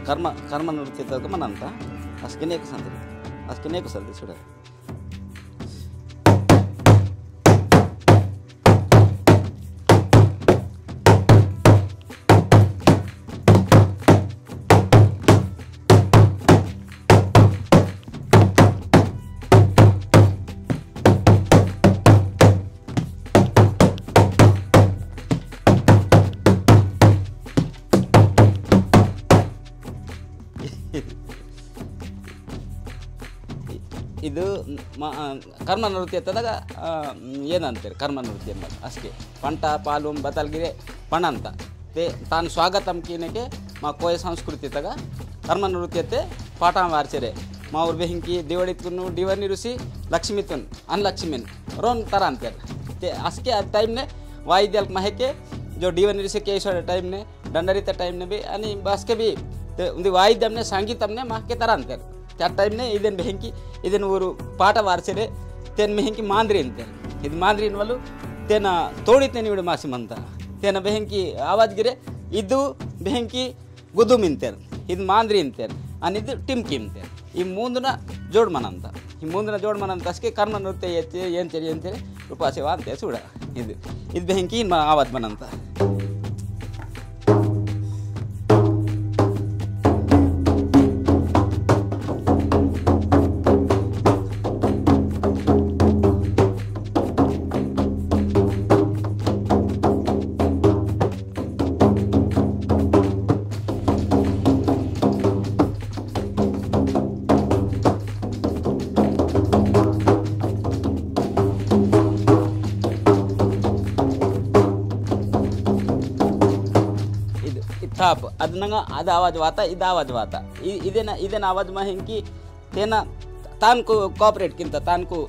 कर्म नृत्य तक मनंत अस्किने को संदे सुड़ा ಇದು ಕರ್ಮ ನೃತ್ಯ ತದಾಗ ಏನಂತಾರೆ ಕರ್ಮ ನೃತ್ಯ ಅಷ್ಟೇ ಪಂಟ ಪಾಲು ಬತಲ್ಗಿರೆ ಪಣ ಅಂತ ತಾನು ಸ್ವಾಗತಂ ಕೀನಕ್ಕೆ ಮಾ ಕೋಯ ಸಂಸ್ಕೃತಿ ತಗ ಕರ್ಮ ನೃತ್ಯತೆ ಪಾಠ ವಾರ್ಚರೆ ಮಾ ಅವ್ರ ಬೆಂಕಿ ದಿವಡಿತ್ಕು ಡಿವನಿ ಋಷಿ ಲಕ್ಷ್ಮಿತುನ್ ಅನ್ಲಕ್ಷ್ಮಿನ್ ರೋನ್ ತರ ಅಂತಾರೆ ಅಷ್ಟೇ ಆ ಟೈಮ್ನೆ वायद्याल महके जो डीवन ऋषि के टाइम ने दंडरित टाइम ने भी आणि बस के भी उन्दी वायद्यम ने संगीतम ने महके तरह अंतर त्या टाइम ने इधन बेहंकी इधन ऊरू पाठ वार्चरे तेन बेहंकी मांद्री अंतर ಇದು ಮಾಂದ್ರಿ ಇನ್ವಲು ತೇನ ತೋಡಿತೇನೆ ಇವಿಡ ಮಾಸಿ ಮಂತ ತೇನ ಬೆಹಂಕಿ ಆವಾಜ್ ಗಿರೆ ಇದು ಬೆಹಂಕಿ ಗುದು ಮಿಂತೇರ್ ಇದು ಮಾಂದ್ರಿ ಇಂತೇರ್ ಅನಿದು ಟಿಮ್ಕಿ ಇಂತೇರ್ ಈ ಮೂಂದನ ಜೋಡ್ಮನಂತ ಈ ಮೂಂದನ ಜೋಡ್ಮನಂತ ಅಷ್ಟೇ ಕರ್ಮ ನೃತ್ಯ ಏನು ಚರಿ ಅಂತೇಳಿ ರೂಪಾಸೇವಾ ಅಂತ ಸುಡ ಇದು ಬೆಹಂಕಿ ಆವಾಜ್ ಮನಂತ थाप अदनंगा आद आवाज वाता इद आवाज वाता इदेन आवाज में हेंकी तेना तान को कोऑपरेट किंता तान को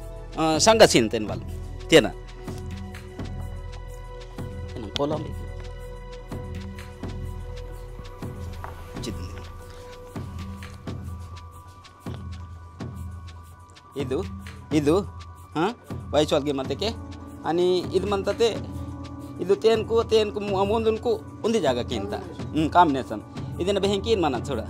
संगसीन तेन वाल तेना तेना कोलम ಇದು ಇದು ಹಾಂ ವೈಶ್ವಾಲ್ಗೆ ಮತ್ತಕ್ಕೆ आणि ಇದು ಮಂತತೆ ಇದು ತೇನ್ಕು ಮುಂದನ್ಕು ಒಂದೇ ಜಾಗಕ್ಕೆ ಅಂತ ಕಾಂಬಿನೇಷನ್ ಇದನ್ನ ಬೆಂಕಿ ಏನು ಮನ ಥೋಡ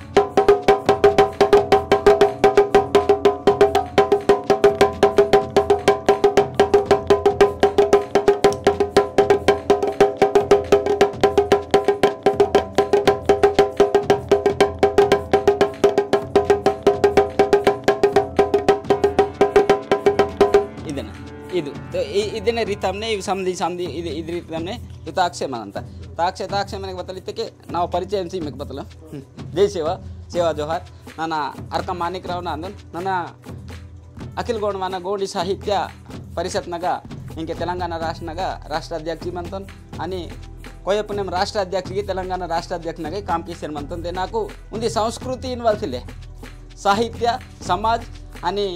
ಇದನ್ನೇ ರೀತಮ್ನೆ ಇವು ಸಮಧಿ ಇದು ರೀತಮ್ನೆ ಇದು ತಾಕ್ಷೇಮನ್ ಅಂತ ತಾಕ್ಷೇಮನಿಗೆ ಬತ್ತಲಿದ್ದಕ್ಕೆ ನಾವು ಪರಿಚಯ ನಿಮಗೆ ಬತ್ತಲ್ಲ ಜೈ ಸೇವಾ ಜೋಹಾರ್ ನಾನು ಅರ್ಕ ಮಾಣಿಕ್ರಾವ್ ನಾನು ನನ್ನ ಅಖಿಲ ಗೋಂಡಮಾನ ಗೋಂಡಿ ಸಾಹಿತ್ಯ ಪರಿಷತ್ನಾಗ ಇಂಕೆ ತೆಲಂಗಾಣ ರಾಷ್ಟ್ರಾಧ್ಯಕ್ಷ ಮಂತನ್ आणि कोयपुनेम राष्ट्राध्यक्षी तेलंगाण राष्ट्राध्यक्षनागे काम केसर म्हणतो नाकू उंदी संस्कृती इन्वॉल्व थिले साहित्य समाज आणि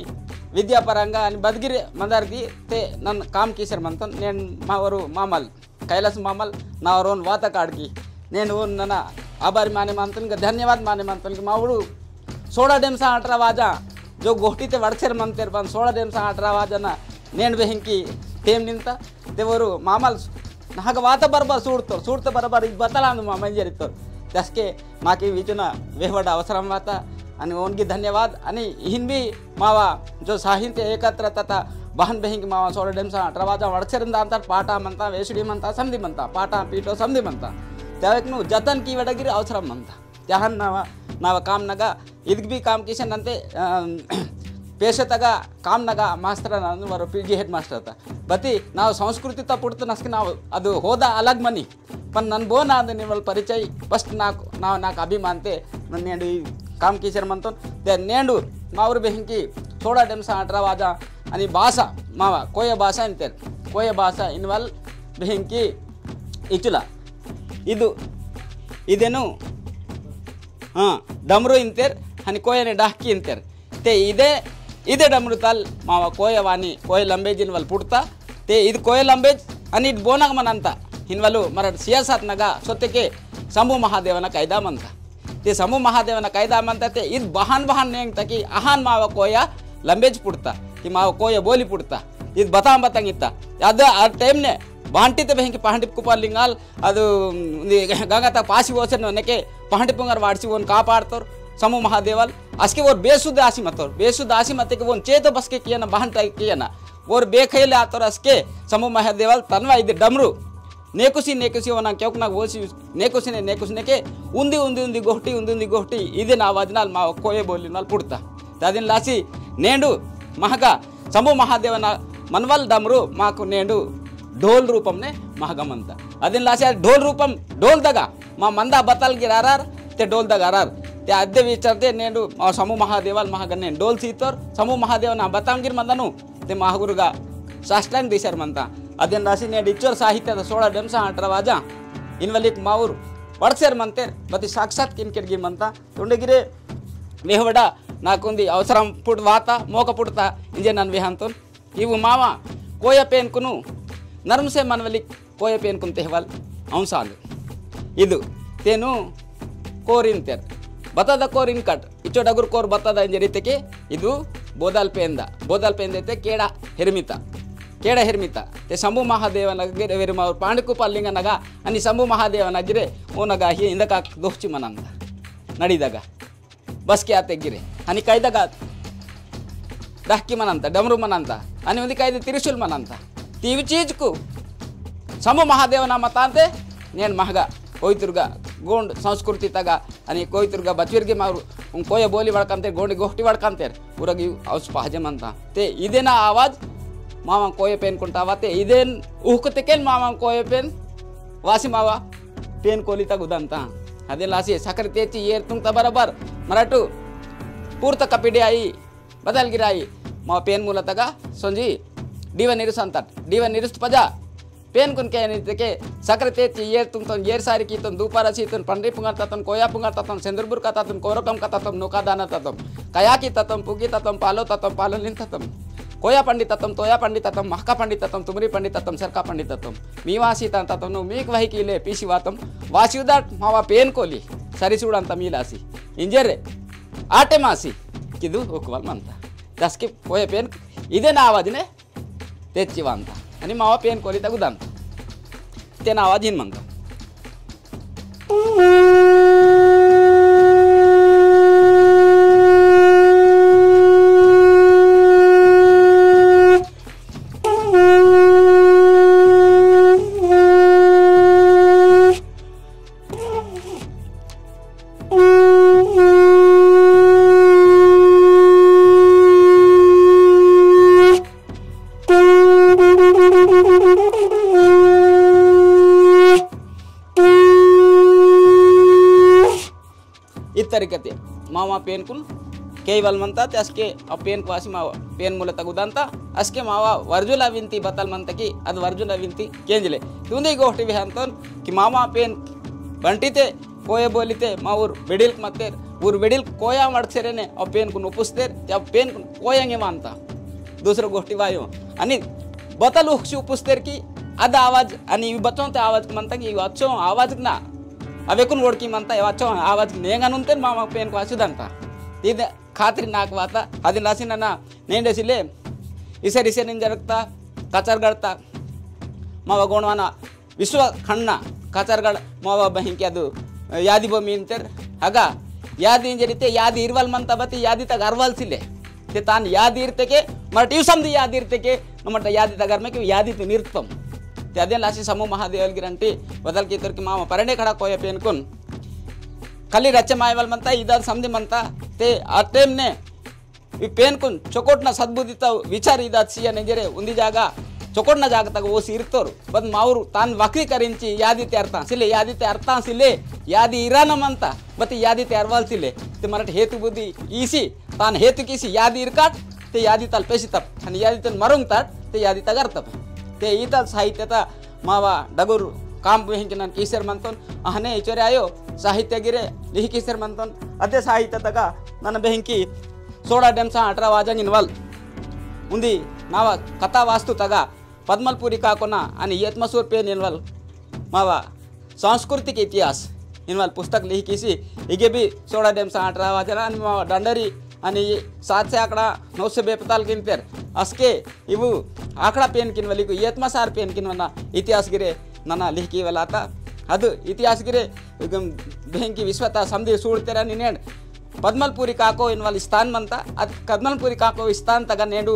विद्यापರಂగా आणि बदगिरी मंदारगी ते ನನ್ನ काम केसर म्हणतो నేను మావరు మామల్ कैलास मामल नावरोन वाता काढकी నేను ನನ್ನ आभारी माने मानतो का धन्यवाद माने मानतो की मावडू 16 डेमसा 18 वाजा जो गोष्टी ते वडसेर म्हणतेर पण 16 डेमसा 18 वाजना నేను ಬೆಂಕಿ ಟೇಮ್ ನಿಂತ ದೇವರು ಮಾಮಲ್ नाग वाता बरोबर सूडतो बरोबर बतला मंजरितो त्यासके माकी विचुना वेहवड अवसरम वाता आणि ओनगी धन्यवाद आणि हिन भी मावा जो साहित्य एकत्र तथा बहन बहिंग मावा 16 डेमसा 18 वाजा वडसेರಿಂದ ಅಂತಾರ ಪಾಠ ಮಂತ ವೇಷಡಿ ಮಂತ ಸಂಧಿ ಮಂತ ಪಾಠ ಪೀಠೋ ಸಂಧಿ ಮಂತ त्यावेकनु जतन की वडगिरी अवसरम मंत त्याहन नाव काम नगा इदक भी काम किशन अंते पेशतग काम नगा मास्टर वर PG हेड मास्टर आता बती ನಾವು ಸಂಸ್ಕೃತಿ ತ ಪುಡ್ತ ನಸ್ಕೆ ನಾವು ಅದು ಹೋದ ಅಲಗ್ ಮನಿ पण ನನ್ನ ಬೋನ ಅದು ನಿವಲ್ ಪರಿಚಯ ಫಸ್ಟ್ ನಾಕು ಅಭಿಮಾನತೆ ನನ್ನ ನೇಂಡು काम किशर म्हणतो त्या नेंडू मावर बेहंकी 16 डेमसा 18 वाजा आणि भाषा मावा कोय भाषा अंतेर कोय भाषा इन्वॉल्व बेहंकी इचुला इदेनु हां डमरू इंतेर आणि कोयने डाकी इंतेर ते इदे डमरू ताल मावा कोय वाणी कोय लंबेज इन्वॉल्व पुडता ते इद कोय लंबेज आणि इद बोनाग मनंता इन्वॉल्व मराठ सियासत नगा स्वतःके शंभू महादेवನ कायदा म्हणता ते शंभू महादेवನ कायदा म्हणता ते इद बहान नेंग तकी आहान मावा कोया लंबेज पुडता की मावा कोय बोली पुडता इद बतांगित्ता अद आ टाइम ने ಬಾಂಟಿತ ಬೆಂಕಿ ಪಹಂಡಿಪ್ ಕುಪಾಲಿಂಗಾಲ್ ಅದು ಗಂಗಾತ ಪಾಸಿ ಓಸನ್ ನೆಕೆ ಪಹಂಡಿಪುಂಗಾರ್ ವಾಡಿಸಿ ಒಂದು ಕಾಪಾಡ್ತವ್ರು ಸಮೂಹ ಮಹಾದೇವಲ್ ಅಸ್ಕೆ ಓರ್ ಬೇಸುದ್ದ ಆಸಿ ಮತ್ತವ್ರು ಬೇಸುದ್ದ ಆಸಿ ಮತ್ತೆ ಒಂದು ಚೇತ ಬಸ್ಕೆ ಕಿಯನ ಬಾಂಟ ಕಿಯನ ಓರ್ ಬೇಕೈಲೆ ಆತವ್ರು ಅಸ್ಕೆ ಸಮೂಹ ಮಹಾದೇವಲ್ ತನ್ವ ಇದು ಡಮ್ರು नेकुसी वना क्यों ना वो नेकुसी के उंदी गोहटी इधे आवाज नाल मा कोये बोली नाल पुड़ता दादिन लासी नेंडु महगा समूह महादेव मनवल डमरू माकु नेंडु ढोल रूपम ने महगमंत अदिन लासी ढोल रूपम ढोल दगा मा मंदा बतल गिरारार ते ढोल दगारार ते अद्दे विचारते नेंडु समूह महादेवल महगने ढोल सीतोर समूह महादेव ना बतांगिर मंदनु ते महागुरुगा साष्टांग दिशर मंता अदेन राशि ने इच्चोर साहित्य 16 ಡೆಮ್ಸ 18 ವಾಜ ಇನ್ವಲಿಕ್ ಮಾವೂರ್ ವಡ್ಸೇರ್ ಮಂತೇರ್ ಬತಿ ಸಾಕ್ಷಾತ್ ಕಿನ್ಕೆಡ್ಗಿ ಮಂತ ತೊಂಡಗಿರೆ ನೇಹವಡ ನಾಕೊಂದಿ ಅವಸರಂ ಪುಟ್ ವಾತ ಮೋಕ ಪುಟ್ತಾ ಇಂಜೆ ನನ್ ವಿಹಾಂತೋನ್ ಇವು ಮಾವ ಕೋಯ ಪೇನ್ ಕುನು ನರ್ಮಸೆ ಮನ್ವಲಿಕ್ ಕೋಯ ಪೇನ್ ಕುನ್ ತೆಹವಲ್ ಔಸಾಲ್ ಇದು ತೇನು ಕೋರಿನ್ ಬತದ ಕೋರಿನ್ ಕಟ್ ಇಚ್ಚೋ ಡಗುರ್ ಕೋರ್ ಬತದ ಇಂಜೆ ರೀತಿಗೆ ಇದು ಬೋದಾಲ್ ಪೇಂದ ಐತೆ ಕೇಡ ಹೆರ್ಮಿತ ते शंभू महादेव नगरे वेरे मावर पांडकुपालिंग नगा आणि शंभू महादेव नगरे ओ नगा ही इंदका दोहची मनंद नडीदागा बस के आते गिरे आणि कायदागा दाहकी मनंत डमरू मनंत आणि ಒಂದು ಕಾಯ್ದೆ ತಿರುಶೂಲ್ मनंत ತೀವಿ ಚೀಜ್ಕು शंभू महादेव ना मतांते नेन महगा कोयतुर्गा गोंड संस्कृति तगा आणि कोयतुर्गा बचविर्गे मारू कोय बोली वडकंते गोंडी गोष्टी वडकंते उरगी औस पाहजे मनता ते इदेना आवाज मामा कोय पेन कुंटावाते इदेन उहकतेकेन मामा कोय पेन वासी मावा पेन कोलिता गुदंता अदे लासी सकरी तेची येर तुंग बरोबर मराठू पूर्त कपिडे आई बदल गिराई मा पेन मूलतगा सोंजी डीव निरुस्त पजा पेन कुन के निते सकरी तेची येर तुंग तो येर सारी की तो दुपारा सी तो पंडरी पुंगा ततम कोया पुंगा ततम सेंदुरबुर का ततम कोरकम का ततम नोका दाना ततम कया की ततम पुगी ततम पालो लिन ततम कोया पंडितत्म तोया पंडितत्म महका पंडितत्म तुमरी पंडितत्म सरका पंडितत्म मीवासी तत्म मीक वही कीले पीसी वातम वासियुदाट मावा पेन कोली सरी चूडंत मीलासी इंजरे आटे मासी किदु ओकवल मंता दसके कोय पेन इदे ना आवाजने तेच्चिवांता आणि मावा पेन कोली तगुदांत तेन आवाज हिन मंता तरीकते मामा पेन कुन केवल मनता असके पेन वासी मावा पेन मूल तगुदांता असके मावा वर्जुला विंती बतल मनता की अद वर्जुला विंती केंजले तुंदी गोष्टी भी अंतन कि मामा पेन बंटीते कोय बोलीते माऊर बेडिल मत्तेर ऊर बेडिल कोया मडसेरेने अ पेन कुन उपस्तेर त्या पेन कुन कोयांगे मानता दुसरं गोष्टी वायो आणि बतल उक्षी उपस्तेर की अद आवाज आणि बचों ते आवाज म्हणता की अच्छो आवाज ना अवेकुन ओळखी म्हणता वाचो आवाज नेंगनुंते मामा पेन को आसुदंता इदे खात्री नाक वाता अदिन लासिना नेंडेसिले इसे निन जरगता कचरगडता मावा गोणवाना विश्व खण्ण कचरगड मावा बहिंकी ಅದು ಯಾದಿ ಬೊಮ್ಮಿ ಅಂತೆರ್ ಆಗ ಯಾದಿ ಇಂಜರಿತೆ ಯಾದಿ ಇರ್ವಲ್ ಮಂತ ಬತಿ ಯಾದಿ ತಗ ಅರ್ವಲ್ಸಿಲೆ ते तान यादी इरतेके मर ट्यूशन दी यादी इरतेके नमट यादी तगर में कि यादी तो निर्तम त्यादे लासी समूह महादेवल गिरंटी बदल की तर की मामा परणे खड़ा कोय पेन कुन खाली रच्चे मायवल मनता इदर समधी मनता ते अटेम ने पेन कुन चोकोटना सद्बुद्धित विचार इदा सिया नेजरे उंदी जागा चोकोटना जागा तक ओसी इरतोर बद माऊर तान वाकरी करिंची यादी ते अर्था सिले यादी इराना मनता बत यादी ते अरवाल सिले ते मराठी हेतु बुद्धि ईसी तान हेतु किसी यादी इरकाट ते यादी तल पेशितप आणि यादी तन मरुंग ताट ते यादी तगरतप ते इतल साहित्यता मावा डगुर काम बेहिंकी नन कीसर मंतोन अहने इचोरे आयो साहित्य गिरे लिहि कीसर मंतोन अदे साहित्य तगा नन बेहिंकी 16 ಡೆಮ್ಸ 18 वाजंगिनवल उंदी नावा कथा वास्तु तगा पद्मलपुरी काकोना आणि यत्मसूर पेन इनवल मावा सांस्कृतिक इतिहास इनवल पुस्तक लिहि कीसी इगे भी 16 ಡೆಮ್ಸ 18 वाजना आणि मावा डंडरी आणि 700 आकडा 942 किंतेर ಅಸ್ಕೆ ಇವು ಆಕಳ ಪೇನ್ ಕಿನ್ವಲಿಗೂ ಏತ್ಮಸಾರ್ ಪೇನ್ ಕಿನ್ವನ್ನ ಇತಿಹಾಸಗಿರೆ ನನ್ನ ಲಿಹಿಕಿವಲಾತ ಅದು ಇತಿಹಾಸಗಿರೆ ಬೆಂಕಿ ವಿಶ್ವತ ಸಮದಿ ಸೂಳ್ತೀರ ನೀನೇನು ಪದ್ಮಲ್ಪುರಿ ಕಾಕೋ ಇನ್ವಲ್ ಸ್ಥಾನ್ ಮಂತ ಅದು ಪದ್ಮಲ್ಪುರಿ ಕಾಕೋ ಸ್ಥಾನ್ ತಗ ನೇಡು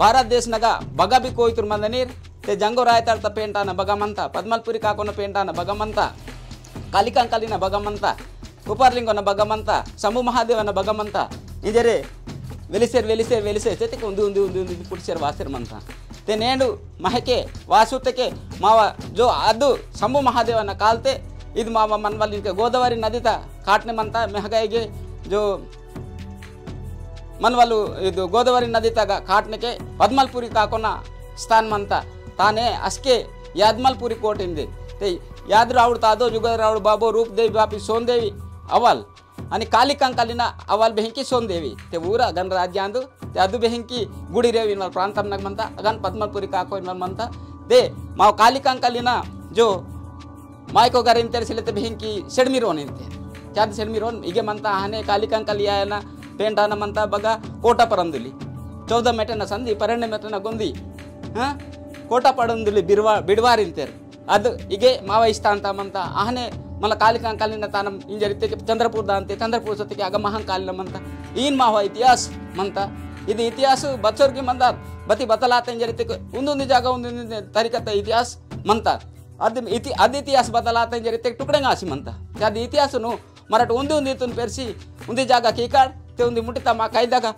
ಭಾರತ ದೇಶನಾಗ ಬಗ ಬಿ ಕೋಯ್ತುರ್ ಮಂದ ನೀರು ते जंगो रायताड़ पेंटान भगमंत पद्मलपुरी काकोन पेंटान भगमंत कालिकांकलिन भगमंत कुपारलिंगन भगमंत शंभु महादेवन भगमंत इंजरे वेलिसेर वेलिसेर वेलिसे चेतिक उंदी उंदी उंदी उंदी पुडिसेर वासिरमंत ते नेंडु महके वासुतके माव जो अदु शंभु महादेवन कालते इद माव मनवल गोदावरी नदी ता काटने मंत मेहगाइगे जो मनवलु इदु गोदावरी नदी तक काटने के पद्मलपुरी काकोन स्थान मंत ताने अस्के यादमलपुरी कोट इंदे ते याद रावड़ तादो जुगल रावड़ बाबो रूप देवी बापी सोनदेवी अवल आणि कालिकांकलिन अवल बेहंकी सोनदेवी ते ऊर गण राज्य अंदु ते अदु बेहंकी गुडी रेवी इनवल प्रांतम नग मंता अगन पद्मलपुरी काको इनवल मंता ते माव कालिकांकलिन जो मायको गार इंतेर सिलेते बेहंकी सेडमिरोन इंते चाद सेडमिरोन इगे मंता हाने कालिकांकलियाना पेंटाना मंता बगा कोटा परंदुली 14 ಮೆಟನ ಸಂಧಿ 12 ಮೆಟನ ಗೊಂದಿ ಕೋಟ ಪಡಂದುಲಿ ಬಿಡ್ವಾರ್ ಇಂತೇರ್ ಅದು ಇಗೆ ಮಾವ ಇಷ್ಟ ಅಂತ ಮಂತ ಆಹನೆ ಮಲ ಕಾಲಿಕಾಂಕಲಿನ ತಾನ ಇಂಜರಿತೆ ಚಂದ್ರಪುರ ದಾಂತೆ ಚಂದ್ರಪುರ ಸತಿಗೆ ಅಗ ಮಹಾಂಕಾಲಿನ ಮಂತ ಈನ್ ಮಾವ ಇತಿಹಾಸ ಮಂತ ಇದು ಇತಿಹಾಸ ಬಚ್ಚೋರ್ಗಿ ಮಂದ ಬತಿ ಬದಲಾತ ಇಂಜರಿತೆ ಒಂದೊಂದು ಜಾಗ ಒಂದೊಂದು ತರಿಕತ ಇತಿಹಾಸ ಮಂತ ಅದು ಇತಿಹಾಸ ಬದಲಾತ ಇಂಜರಿತೆ ಟುಕಡೆಂಗಾಸಿ ಮಂತ ಅದು ಇತಿಹಾಸನು ಮರಾಠ ಒಂದು ಇತುನ್ ಪೆರ್ಸಿ ಒಂದಿ ಜಾಗ ಕೀಕಾಡ್ ते उंदी मुठिता मा कायदागा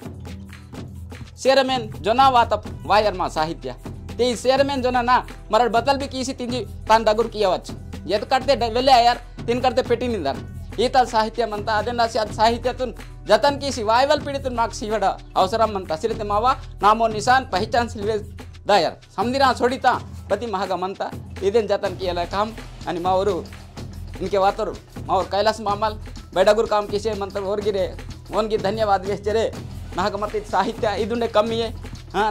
शेरमेन जोना वात वायर मा साहित्य ते शेरमेन जोना ना मराठ बतल भी कीसी तिंजी तान दगुर कियावच यद करते वेले यार तिन करते पेटी निंदर ईतल साहित्य मंता अदेनासी अद साहित्यातून जतन कीसी वायवल पीडितून माग सिवड अवसरम मंता सिरते मावा नामो निशान पहचान सिल्वे दायर समदिरा सोडिता प्रति महागा मंता इदेन जतन कियला काम आणि मावरू इनके वातर मावर कैलास मामल बेडगुर काम किसे मंत्र होरगिरे ओनगी धन्यवाद वेस्चरे नाग मत साहित्य इदुंडे कम्मी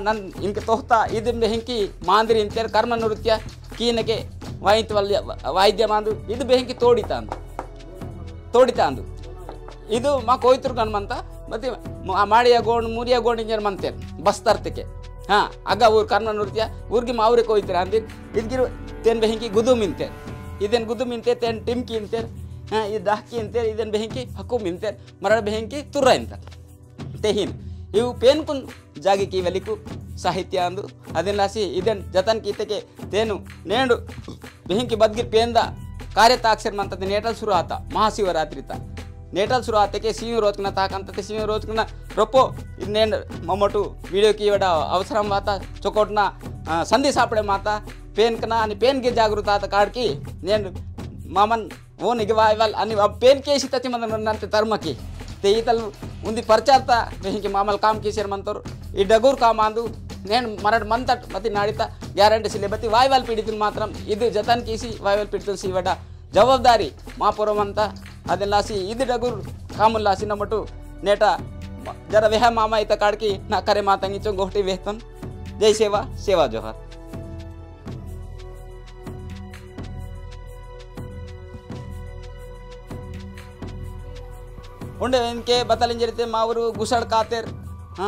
नन इनके तोहता इदुंडे हिंकी मांदिरी इंतेर कर्म नृत्य कीनके वाद्य मांदु इदु बेहिंकी तोडिता अंदु इदु मा कोयतुर गणमंत मते माडिया गोण मुरिया गोण इंजर मंतेर बस्तर्तके अग ऊर कर्म नृत्य ऊर्गी मावरे कोयतिर अंदिर इदगिरु तेन बेहिंकी गुदुम इंतेर इदेन गुदुम इंतेर तेन टिमकी इंतेर ये दाहकी इंतेर इदेन बेहिंकी हकुम इंतेर मराठ बेहिंकी तुर्रा इंतर तेहिन इव पेन कुन जागी की वलिकु साहित्य अंदु अदेनासी इदेन जतन कीतेके तेनु नेंडु बेहिंकी बदगिर पेंद कार्यताक्षर मंतते नेटल शुरू आता महाशिवरात्रिता नेटल शुरू आते के सीयु रोजकना ताकंतते सीयु रोजकना रोपो इन्नेंड ममटू वीडियो की वडा अवसरम वाता चोकोटना संधि सापडे माता पेन कना आणि पेन गे जागृता आता काडकी नेंड मामन वो निगवायवल आणि पेन केसी तति मन नंते तर्मकी ते इतल उंदी परचारता बेहिंकी मामल काम कीसेर मंतर ई डगूर काम आंदु नेन मरड मंतट मति नाडिता ग्यारंटी सिले बति वायवल पीडितुल मात्रम इदु जतन कीसी वायवल पीडितुल सिवड जवाबदारी मापुरमंत अदलासी इदु डगूर कामुल्लासी नमटू नेटा जरा वेह मामा इता काडकी ना करे मातंगी चो गोष्टी वेहतन जय सेवा सेवा जोहार उंडे इनके बतलिन जरिते मावरू गुसड़ कातेर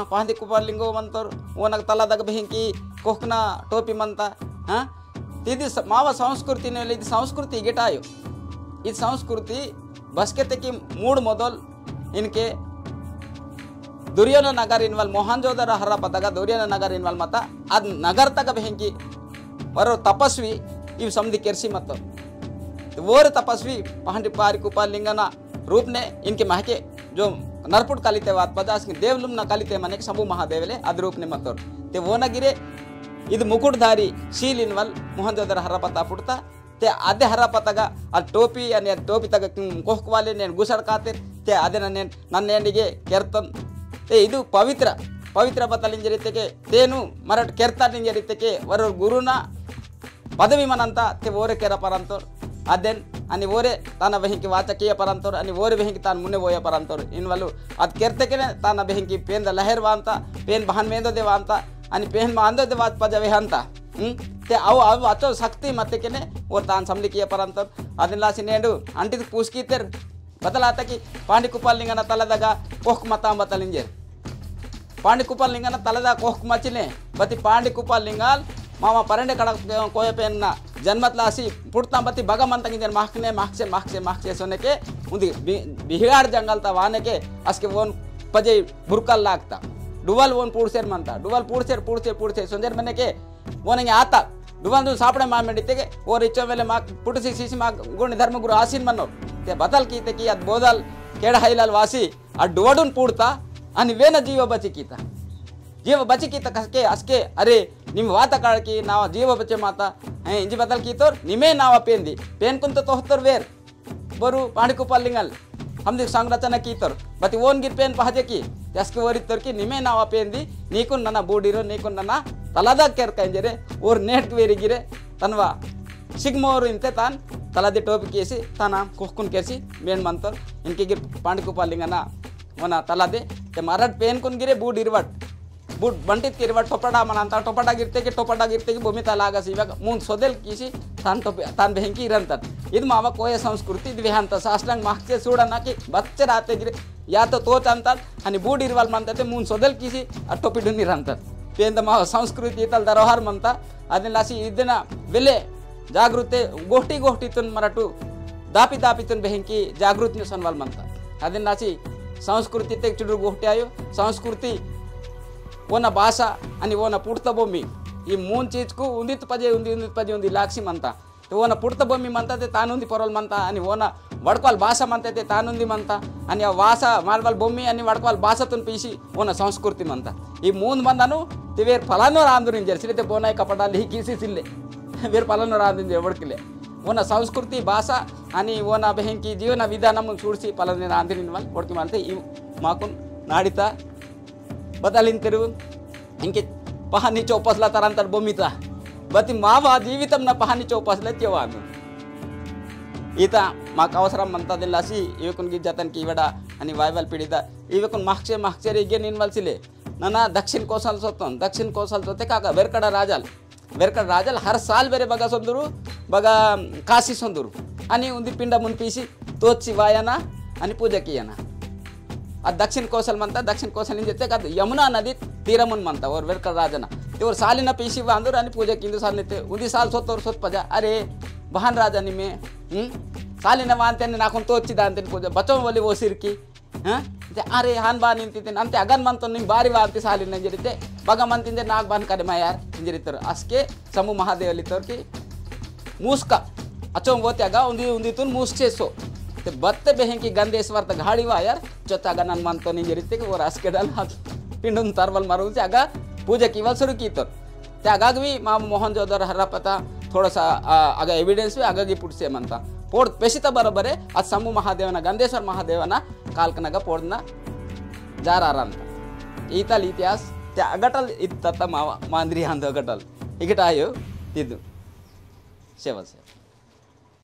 पांदी कुपारलिंगो मंतर ओनग तलादग बेहिंकी कोकना टोपी मंता तिदी माव संस्कृति ने इद संस्कृति गिटायो इद संस्कृति बस्केते की मूड मोदल इनके दुर्योधन नगर इनवल मोहनजोदड़ हरा पदगा दुर्योधन नगर इनवल मता अद नगर तक बेहिंकी वरो तपस्वी इव समधि केर्सी मत वोर तपस्वी पांडी पारी कुपारलिंगना रूप ने इनके महके जो नरपुट कलिते वात पदास की देवलुम न कलिते मने शंभु महादेवले अद रूप ने मतोर ते वो नगिरे इद मुकुटधारी शील इनवल मोहनजोदड़ हरपता पुटता ते आदे हरपतगा आ टोपी अने टोपी तग कोहकवाले ने गुसड़ काते ते आदे नन्नेंडिगे केರ್ತನ್ ते इदु पवित्र बतलिंजरितेके तेनु मरट केर्तानिंजरितेके वर गुरुना पदवी मनंत ते ओरे केरा परंतोर अदेन आणि ओरे ताना बेहिंकी वाचकीय परंतोर आणि ओरे बेहिंकी तान मुने बोया परंतोर इनवलु अद केर्तेकेने ताना बेहिंकी पेंद लहर वांता पेन बहन मेंदो दे वांता आणि पेन मांदो दे वात पजवे हंता ते अव अचो शक्ति मत्तेकेने ओर तान समलिकीय परंतोर अदिनलासी नेंडु अंटिद पूस्कीतेर बतलाता की पांडी कुपारलिंगना तलदगा कोख मता बतलिंजे पांडी कुपाल लिंगाना तलदा कोख मचिले बती पांडी कुपाल लिंगाल मामा परंडे कड़ा कोय पेन जन्मत लासी पुड़ता बती भगमंत की जन माखसे सोने के उंदी बिहार जंगल ता वाने के अस्के वोन पजे बुरकल लागता डुवल वोन पूडसेर मनता डुवल पूडसेर सुंदर मने के वोने आता डुवल सापड़े मा मेडिते के वो रिचो वेले मा पुटसी सीसी मा गुण धर्म गुरु आसीन मनो ते बदल कीते की अद बोदल केड़ हईलाल वासी आ डुवडुन पूडता अनि वेन जीव बची कीता कसके अस्के अरे निम वाता काळकी नाव जीव बचे माता इंजी बदल कीतोर निमे नाव पेंदी पेन कुंत तोहतर वेर बरु पांडी कुपाल लिंगल हमदी संरचना कीतोर बती ओन गिर पेन पहजे की अस्के वरितोर की निमे नाव पेंदी नीकुन नना बूडिरो नीकुन नना तलादा केर कंजरे और नेट वेरी गिरे तनवा सिग्मोर इंते तान तलादी टोपी केसी ताना कोकुन केसी मेन मंतर इनके गिर पांडी कुपाल लिंगना वना तलादे ते मरड पेन कुन गिरे बूड इरवट बूड बंटित किरवट टोपड़ा मनांता टोपड़ा गिरते की भूमि तलागस इवाग मून सोदेल कीसी तान बेहंकी इरंतर इद मावा कोय संस्कृति इद विहांत साष्टांग मागचे सोडना की बच्चे राते गिरे या तो तोच अंतर आणि बूड इरवाल म्हणतात मून सोदेल कीसी आ टोपी डुन इरंतर पेंद मावा संस्कृति इतल दरोहर म्हणता ಅದನ್ನ ಲಾಸಿ ಇದನ್ನ ಬೆಲೆ ಜಾಗೃತಿ ಗೋಷ್ಠಿತುನ್ ಮರಟು दापीतून बेहंकी जागृती सनवाल म्हणता ಅದನ್ನ ಲಾಸಿ संस्कृती ते चुडूर गोष्टी आयो संस्कृती ओना भाषा आणि ओना पुढता भूमी ಈ ಮೂನ್ ಚೀಜ್ಕು ಉಂದಿತ್ ಪಜೆ ಉಂದಿ ಲಾಕ್ಷಿ ಮಂತ ಓನ ಪುಡ್ತ ಭೂಮಿ ಮಂತ ते तानुंदी परवल मंता आणि ओना वडकवाल भाषा म्हणते ते तानुंदी म्हणता आणि वासा मालवाल भूमी आणि वडकवाल भाषातून पिशी ओना संस्कृती म्हणता ಈ ಮೂನ್ ಬಂದನು ते वेर फलानोर आंदोलन जर्सिले ते बोनाय कपडाल ही किसी सिल्ले वेर फलानोर आंदोलन वडकले ओना संस्कृती भाषा आणि ओना बेहंकी जीवन विधान मग सूडसी फलानोर आंदोलन वाल वडकी मानते ಈ माकून नाडिता बदलिन तिरुवून इंके पहानी चौपसला तरांतर भूमीचा बती मावा जीवितम न पहानी चौपसला तेव्हा इता माक अवसरम म्हणता दिलासी इवकुन गी जतन की वडा आणि वायवल पिढीता इवकुन मागचे रिगे निनवलसिले नना दक्षिण कोसल सोते काका वेरकड राजल हर साल बेरे बगा सोंदुरू बगा काशी सोंदुरू आणि उंदी पिंड मुन पीसी तोची वायना आणि पूजा कियना आ दक्षिण कोसल म्हणता दक्षिण कोसल इंजेते का यमुना नदी तीरमुन म्हणता और वेरकड राजना तेवर सालिना पीसी बांदूर आणि पूजा किंदू सालने उंदी साल सोत पजा अरे बहान राजा निमे सालिನ ವಾಂತೆನೆ ನಾಕೊಂಡು ತೋಚಿದ ಪೂಜೆ ಬಚವಲಿ ಓಸಿರ್ಕಿ ಅರೆ ಹಾನ್ ಬಾ ನಿಂತಿದ್ದೆ ಅಂತೆ ಅಗನ್ ಮಂತ ನಿಮ್ ಬಾರಿ ವಾಂತಿ ಸಾಲಿನ ಇಂಜರಿತೆ ಬಗ ಮಂತಿಂದೆ ನಾಗ್ ಬಾನ್ ಕಡೆ ಮಾಯಾರ್ ಇಂಜರಿತರು ಅಸ್ಕೆ ಸಮು ಮಹಾದೇವಲಿ ತೋರ್ಕಿ ಮೂಸ್ಕ ಅಚೋ ಓತೆ ಅಗ ಉಂದಿ ತುನ್ ಮೂಸ್ ಚೇಸೋ ते बत्ते बेहंकी गंदेश्वर त घाड़ी वायर चौथा अगा नन मन तो नहीं जरीते कि वो रास्के डाल पिंडुन तरवल मारू से अगा पूजा की वल शुरू की तो ते अगा भी माँ मोहन जोदर हरा पता थोड़ा सा अगा एविडेंस भी अगा की पुट से मनता पोड़ पेशिता बरोबर है आज समूह महादेवना गंदेश्वर महादेवना कालकनगा पोड़ना जा रहा ईतल इतिहास ते अगटल इत्त मावा मांद्री हंद अगटल इगटायो तिदु सेवा से